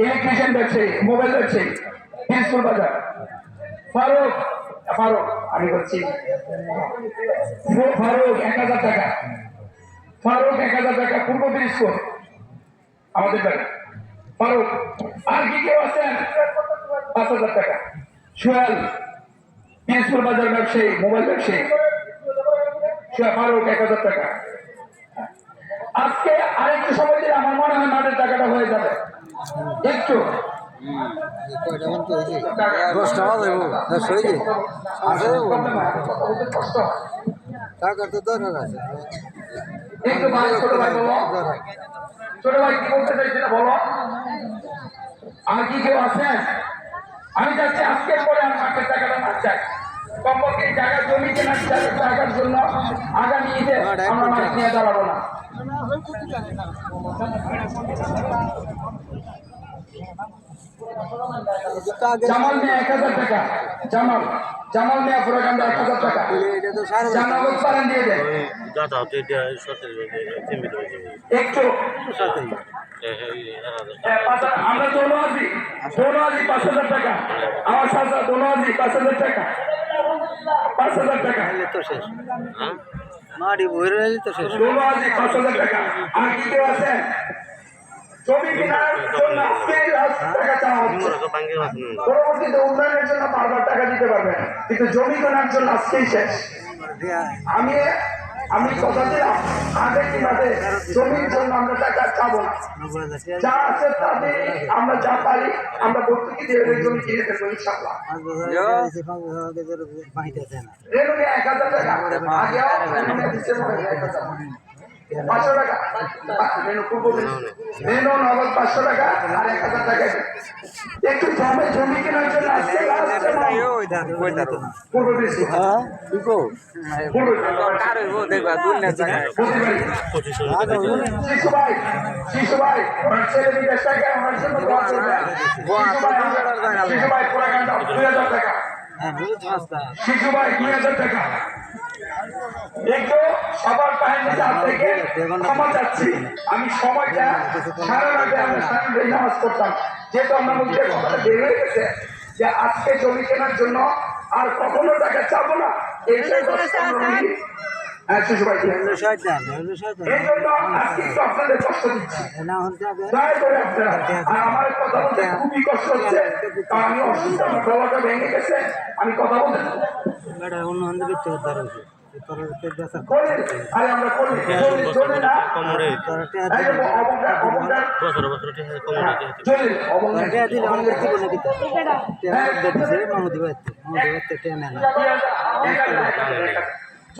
Electrician ব্যবসায়ী, mobile ব্যবসায়ী, পিরোজপুর বাজার। ফারুক ফারুক আমি বলছি ফারুক 1000 টাকা। ফারুক 1000 টাকা, পূর্ব পিরোজপুর আমাদের বাড়ি। ফারুক। আর কি কেউ আছেন? 5000 টাকা। সোহেল, পিরোজপুর বাজার ব্যবসায়ী, মোবাইল ব্যবসায়ী। ফারুক 1000 টাকা। আজকে আরেকটু সময় দিলে আমার মনে হয় মাঠের টাকাটা হয়ে যাবে। একটু টাকা তো দরকার আছে। একটু ভাই, ছোট ভাই বলো, ছোট ভাই কি বলতে চাই সেটা বলো। আর কি কেউ আছেন? আমি চাচ্ছি আজকের পরে আমি মাঠের টাকাটা না চাই। কমপক্ষে জায়গা জমি কেনার টাকার জন্য আগামী ঈদে আমরা মাঠ নিয়ে দাঁড়াবো না। জামাল মিয়া 1000 টাকা। জামাল মিয়া পুরাকান্দা 1000 টাকা। জামাল পালন দিয়ে দেন একটু। আমরা দোনোয়াজি 5000 টাকা। আমার সাথে দোনোয়াজি 5000 টাকা। 5000 টাকা তো শেষ মাটি ভরে তো শেষ। দোনোয়াজি 5000 টাকা। আর কি কেউ আছেন? জমি কেনার জন্য আজকে টাকা চাওয়া হচ্ছে। পরবর্তীতে উন্নয়নের জন্য বারবার টাকা দিতে পারবেন, কিন্তু জমি কেনার জন্য আজকেই শেষ। আমি কথা দিলাম আগে কি বাদে জমির জন্য আমরা টাকা চাবো না। যা আছে তাতে আমরা যা পারি আমরা ভর্তুকি দিয়ে জমি কিনে দেবো ইনশাআল্লাহ। রেনুকে 1000 টাকা আগেও রেনুকে দিচ্ছে 500 টাকা। রেনু নগদ 500 টাকা আর 1000 টাকা একটু জমে জমি কেনার জন্য আজকে শিশু ভাই ছেলে বিদেশ টাকা আমার জন্য 2000 টাকা। শিশু ভাই 2000 টাকা। একটু সবার পায়ের নিচে হাত থেকে ক্ষমা চাচ্ছি। আমি সময়টা সারা রাতে আমরা সারাদিন নামাজ করতাম, যেহেতু আমার মধ্যে কথাটা বের হয়ে গেছে যে আজকে জমি কেনার জন্য আর কখনো টাকা চাবো না। এই শিশু ভাই এই জন্য আজকে একটু আপনাদের কষ্ট দিচ্ছি, দয়া করে আপনারা। আর আমার কথা বলতে খুবই কষ্ট হচ্ছে, কারণ আমি অসুস্থ, আমার গলাটা ভেঙে গেছে, আমি কথা বলতে